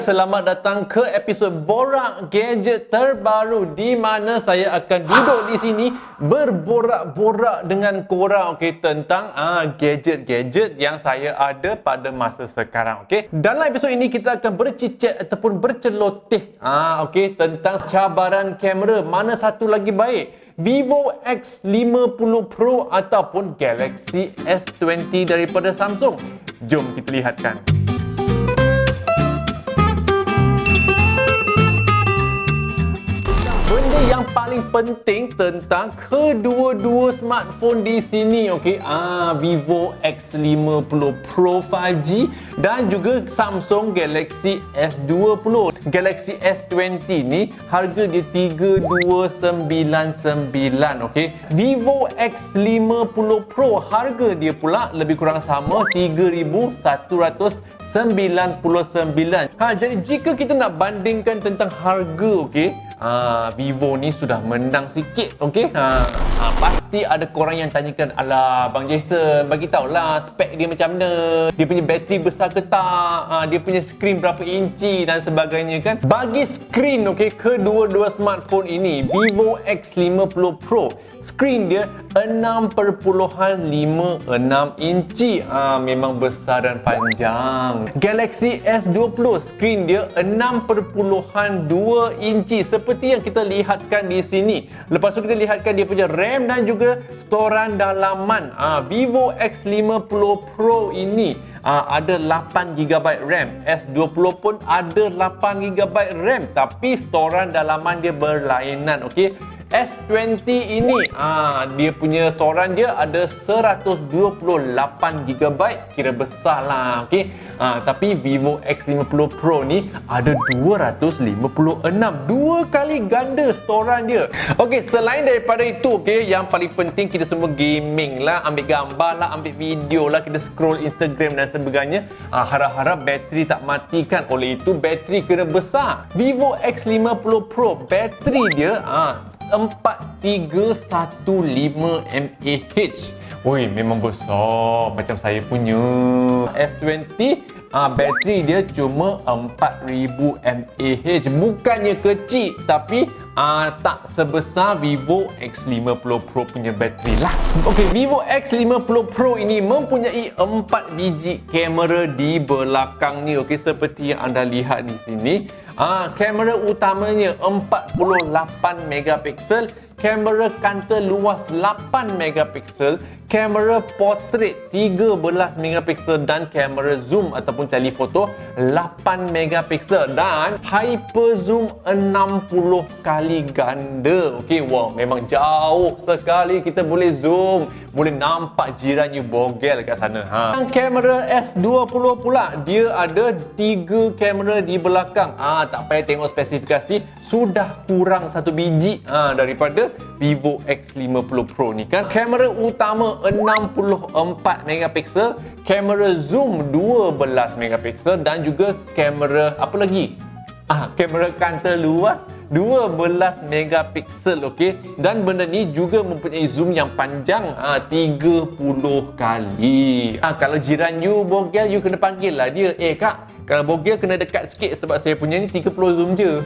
Selamat datang ke episod Borak Gadget terbaru di mana saya akan duduk di sini berborak-borak dengan korang tentang gadget-gadget yang saya ada pada masa sekarang. Dalam episod ini kita akan bercicit ataupun berceloteh tentang cabaran kamera mana satu lagi baik, Vivo X50 Pro ataupun Galaxy S20 daripada Samsung. Jom kita lihatkan. Benda yang paling penting tentang kedua-dua smartphone di sini, Vivo X50 Pro 5G dan juga Samsung Galaxy S20. Galaxy S20 ni harga dia 3299, Vivo X50 Pro harga dia pula lebih kurang sama 3199. Jadi jika kita nak bandingkan tentang harga, Vivo ni sudah menang sikit, pasti ada korang yang tanyakan, alah Bang Jason, bagi tahulah spek dia macam mana, dia punya bateri besar ke tak, dia punya skrin berapa inci dan sebagainya kan. Bagi skrin, kedua-dua smartphone ini, Vivo X50 Pro, skrin dia 6.56 inci, memang besar dan panjang. Galaxy S20, skrin dia 6.2 inci seperti yang kita lihatkan di sini. Lepas tu kita lihatkan dia punya RAM dan juga storan dalaman. Vivo X50 Pro ini ada 8GB RAM. S20 pun ada 8GB RAM, tapi storan dalaman dia berlainan, S20 ini dia punya storan dia ada 128GB, kira besar lah, tapi Vivo X50 Pro ni ada 256, dua kali ganda storan dia. Selain daripada itu, yang paling penting kita semua gaming lah, ambil gambar lah, ambil video lah, kita scroll Instagram dan sebagainya. Harap-harap bateri tak matikan, oleh itu bateri kena besar. Vivo X50 Pro bateri dia 4315 mAh. Memang besar macam saya punya. S20 bateri dia cuma 4000 mAh. Bukannya kecil, tapi tak sebesar Vivo X50 Pro punya bateri lah. Vivo X50 Pro ini mempunyai 4 biji kamera di belakang ni, seperti yang anda lihat di sini. Kamera utamanya 48 megapiksel, kamera kanta luas 8 megapiksel, kamera portrait 13 megapiksel dan kamera zoom ataupun telefoto 8 megapiksel dan hyper zoom 60 kali ganda. Memang jauh sekali kita boleh zoom, boleh nampak jiran you bogel kat sana. Kamera S20 pula dia ada 3 kamera di belakang. Tak payah tengok spesifikasi, sudah kurang satu biji daripada Vivo X50 Pro ni kan. Kamera utama 64 megapiksel, kamera zoom 12 megapiksel dan juga kamera apa lagi? Kamera kanta luas 12 megapiksel, dan benda ni juga mempunyai zoom yang panjang 30 kali. Kalau jiran you bogel, you kena panggil lah dia, kak, kalau bogel kena dekat sikit sebab saya punya ni 30 zoom je.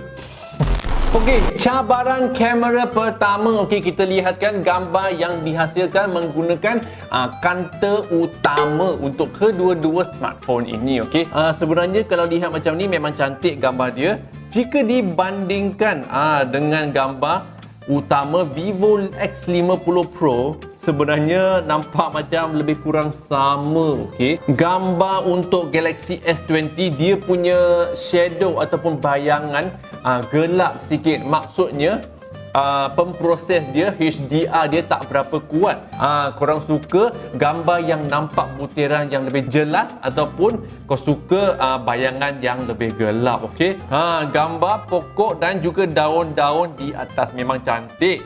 Cabaran kamera pertama, kita lihatkan gambar yang dihasilkan menggunakan kanta utama untuk kedua-dua smartphone ini. Sebenarnya kalau lihat macam ni memang cantik gambar dia. Jika dibandingkan dengan gambar utama Vivo X50 Pro, sebenarnya nampak macam lebih kurang sama. Gambar untuk Galaxy S20 dia punya shadow ataupun bayangan gelap sikit. Maksudnya pemproses dia, HDR dia tak berapa kuat. Korang suka gambar yang nampak butiran yang lebih jelas ataupun kau suka bayangan yang lebih gelap. Gambar pokok dan juga daun-daun di atas memang cantik.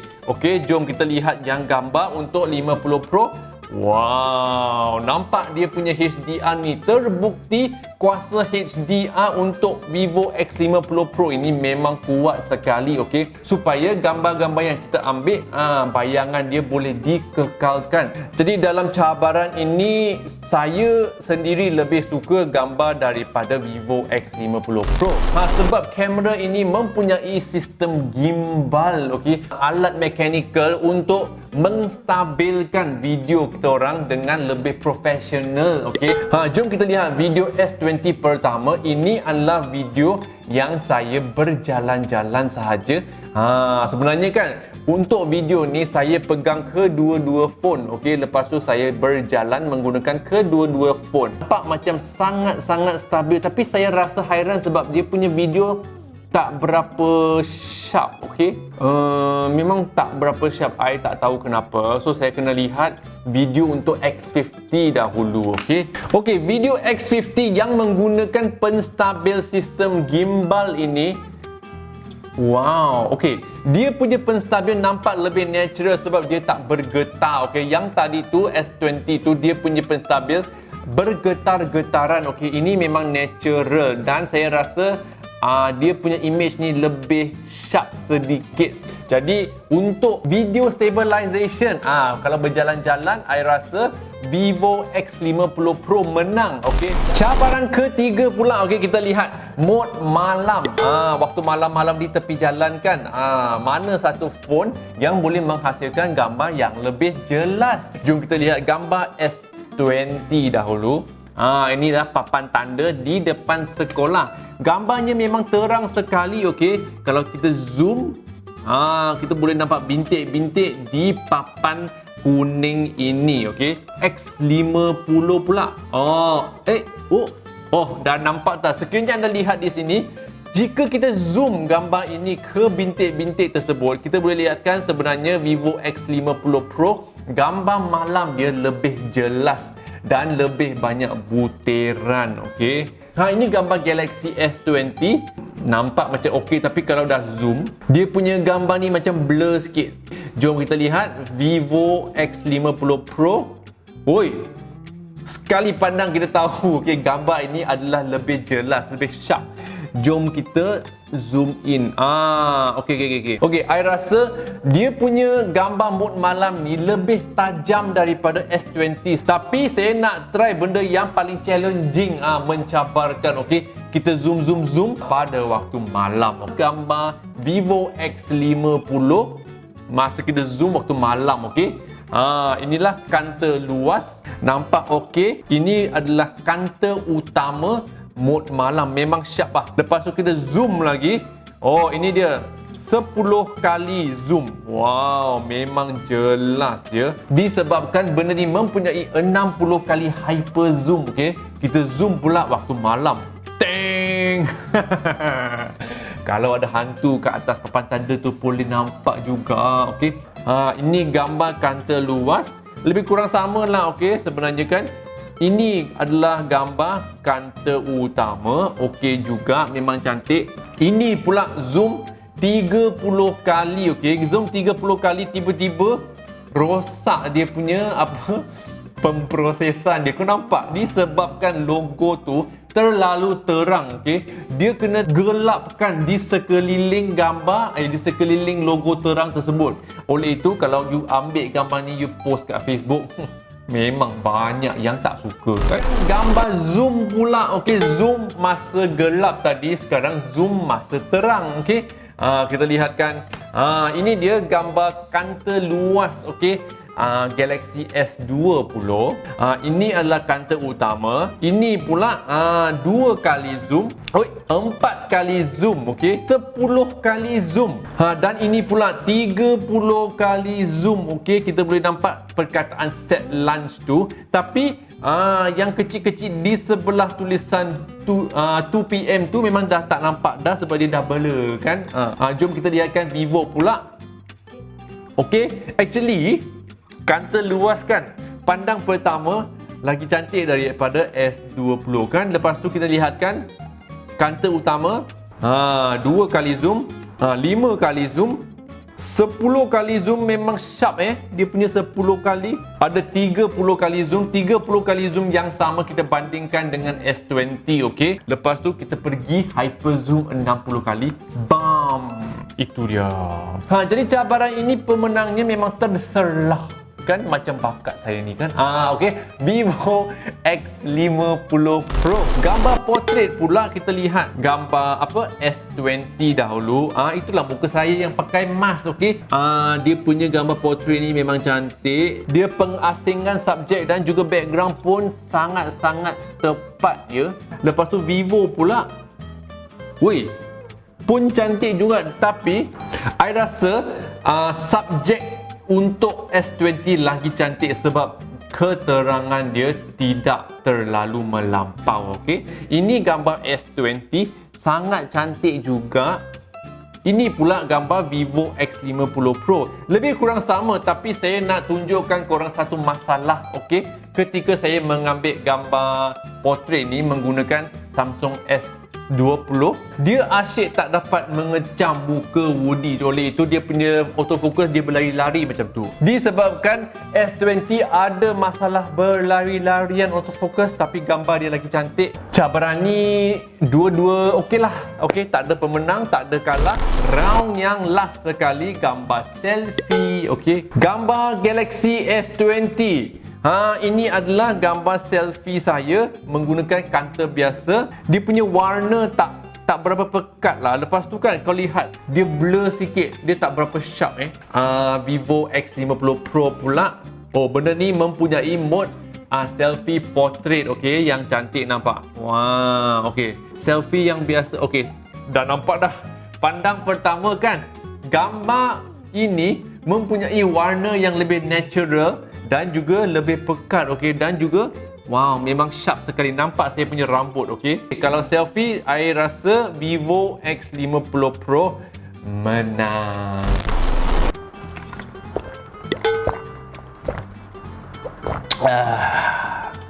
Jom kita lihat yang gambar untuk 50 Pro. Wow, nampak dia punya HDR ni. Terbukti kuasa HDR untuk Vivo X50 Pro ini memang kuat sekali, supaya gambar-gambar yang kita ambil, bayangan dia boleh dikekalkan. Jadi dalam cabaran ini saya sendiri lebih suka gambar daripada Vivo X50 Pro. Sebab kamera ini mempunyai sistem gimbal, okey, alat mekanikal untuk menstabilkan video kita orang dengan lebih profesional, okey. Jom kita lihat video S20 pertama. Ini adalah video yang saya berjalan-jalan sahaja. Sebenarnya kan untuk video ni saya pegang kedua-dua phone, okey. Lepas tu saya berjalan menggunakan kedua-dua phone. Nampak macam sangat-sangat stabil, tapi saya rasa hairan sebab dia punya video tak berapa sharp, okey. Memang tak berapa sharp. I tak tahu kenapa. So saya kena lihat video untuk X50 dahulu, okey. Okey, video X50 yang menggunakan penstabil sistem gimbal ini. Wow, okey. Dia punya penstabil nampak lebih natural sebab dia tak bergetar, okey. Yang tadi tu S20 tu dia punya penstabil bergetar-getaran, okey. Ini memang natural dan saya rasa dia punya image ni lebih sharp sedikit. Jadi untuk video stabilization, kalau berjalan-jalan, I rasa Vivo X50 Pro menang, okey. Cabaran ketiga pula, okey, kita lihat mode malam. Waktu malam-malam di tepi jalan kan, mana satu phone yang boleh menghasilkan gambar yang lebih jelas. Jom kita lihat gambar S20 dahulu. Inilah papan tanda di depan sekolah. Gambarnya memang terang sekali, okey. Kalau kita zoom, kita boleh nampak bintik-bintik di papan kuning ini, okey. X50 pula. Dah nampak tak? Sekiranya anda lihat di sini, jika kita zoom gambar ini ke bintik-bintik tersebut, kita boleh lihatkan sebenarnya Vivo X50 Pro gambar malam dia lebih jelas dan lebih banyak butiran, okey. Ini gambar Galaxy S20. Nampak macam okey, tapi kalau dah zoom, dia punya gambar ni macam blur sikit. Jom kita lihat Vivo X50 Pro. Sekali pandang kita tahu, okey, gambar ini adalah lebih jelas, lebih sharp. Jom kita zoom in. Okey. I rasa dia punya gambar mode malam ni lebih tajam daripada S20. Tapi saya nak try benda yang paling challenging, mencabarkan, okey. Kita zoom pada waktu malam. Gambar Vivo X50 masa kita zoom waktu malam, okey. Inilah kanta luas. Nampak okey. Ini adalah kanta utama mode malam, memang sharp lah. Lepas tu kita zoom lagi. Ini dia 10 kali zoom. Wow, memang jelas ya. Disebabkan benda ni mempunyai 60 kali hyper zoom, okey. Kita zoom pula waktu malam. Teng. Kalau ada hantu kat atas papan tanda tu boleh nampak juga, okey. Ini gambar kanta luas. Lebih kurang sama lah, okey, sebenarnya kan. Ini adalah gambar kanta utama. Okey juga, memang cantik. Ini pula zoom 30 kali, okey. Zoom 30 kali, tiba-tiba rosak dia punya pemprosesan dia. Kau nampak? Disebabkan logo tu terlalu terang, okey. Dia kena gelapkan di sekeliling gambar, di sekeliling logo terang tersebut. Oleh itu, kalau you ambil gambar ni, you post kat Facebook, memang banyak yang tak suka. Gambar zoom pula, okey. Zoom masa gelap tadi, sekarang zoom masa terang, okey. Kita lihatkan. Ini dia gambar kanta luas, okey. Galaxy S20. Ini adalah kanta utama. Ini pula 2 kali zoom. 4 kali zoom, okey. 10 kali zoom. Dan ini pula 30 kali zoom, okey. Kita boleh nampak perkataan set lunch tu. Tapi yang kecil-kecil di sebelah tulisan 2 PM tu memang dah tak nampak dah sebab dia dah blur kan. Jom kita lihatkan Vivo pula. Okey, actually kanta luas kan, pandang pertama lagi cantik daripada S20 kan. Lepas tu kita lihatkan kanta utama, 2 kali zoom, 5 kali zoom, 10 kali zoom. Memang sharp dia punya 10 kali. Ada 30 kali zoom. 30 kali zoom yang sama kita bandingkan dengan S20, okey. Lepas tu kita pergi hyper zoom 60 kali. Bam, itu dia. Jadi cabaran ini pemenangnya memang terserlah Kan macam bakat saya ni kan. Okey, Vivo X50 Pro. Gambar portrait pula kita lihat gambar S20 dahulu. Itulah muka saya yang pakai mask. Okey. Dia punya gambar portrait ni memang cantik. Dia pengasingan subjek dan juga background pun sangat-sangat tepat ya. Lepas tu Vivo pula. Woi, pun cantik juga, tapi I rasa subjek untuk S20 lagi cantik sebab keterangan dia tidak terlalu melampau. Okey, ini gambar S20 sangat cantik juga. Ini pula gambar Vivo X50 Pro. Lebih kurang sama, tapi saya nak tunjukkan korang satu masalah. Okey, ketika saya mengambil gambar portrait ni menggunakan Samsung S20, dia asyik tak dapat mengecam muka Woody. Oleh itu dia punya autofocus dia berlari-lari macam tu. Disebabkan S20 ada masalah berlari-larian autofocus, tapi gambar dia lagi cantik. Cabaran ni dua-dua okey lah. Okey, tak ada pemenang, tak ada kalah. Round yang last sekali, gambar selfie. Okey, gambar Galaxy S20. Ini adalah gambar selfie saya menggunakan kanta biasa. Dia punya warna tak berapa pekat lah. Lepas tu kan kau lihat dia blur sikit, dia tak berapa sharp Vivo X50 Pro pula. Benda ni mempunyai mode selfie portrait. Okey, yang cantik nampak. Wah, okey. Selfie yang biasa. Okey, dah nampak dah. Pandang pertama kan, gambar ini mempunyai warna yang lebih natural dan juga lebih pekat. Okey, dan juga wow, memang sharp sekali. Nampak saya punya rambut. Okey, kalau selfie saya rasa Vivo X50 Pro menang.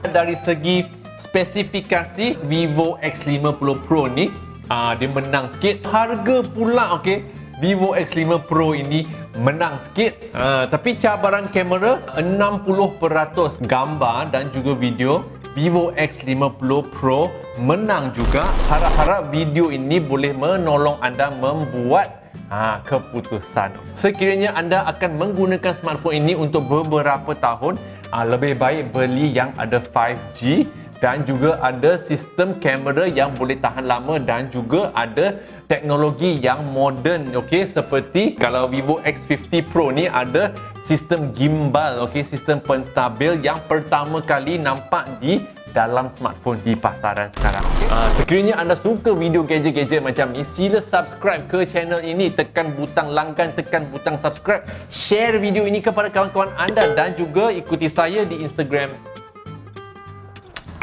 Dari segi spesifikasi, Vivo X50 Pro ni dia menang sikit. Harga pula okey, Vivo X50 Pro ini menang sikit. Tapi cabaran kamera 60% gambar dan juga video, Vivo X50 Pro menang juga. Harap-harap video ini boleh menolong anda membuat keputusan. Sekiranya anda akan menggunakan smartphone ini untuk beberapa tahun, lebih baik beli yang ada 5G dan juga ada sistem kamera yang boleh tahan lama dan juga ada teknologi yang moden. Okey, seperti kalau Vivo X50 Pro ni ada sistem gimbal. Okey, sistem penstabil yang pertama kali nampak di dalam smartphone di pasaran sekarang. Sekiranya anda suka video gadget-gadget macam ni, sila subscribe ke channel ini, tekan butang langgan, tekan butang subscribe, share video ini kepada kawan-kawan anda dan juga ikuti saya di Instagram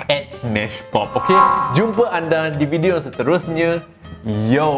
@smashpop. Okey, jumpa anda di video seterusnya. Yo.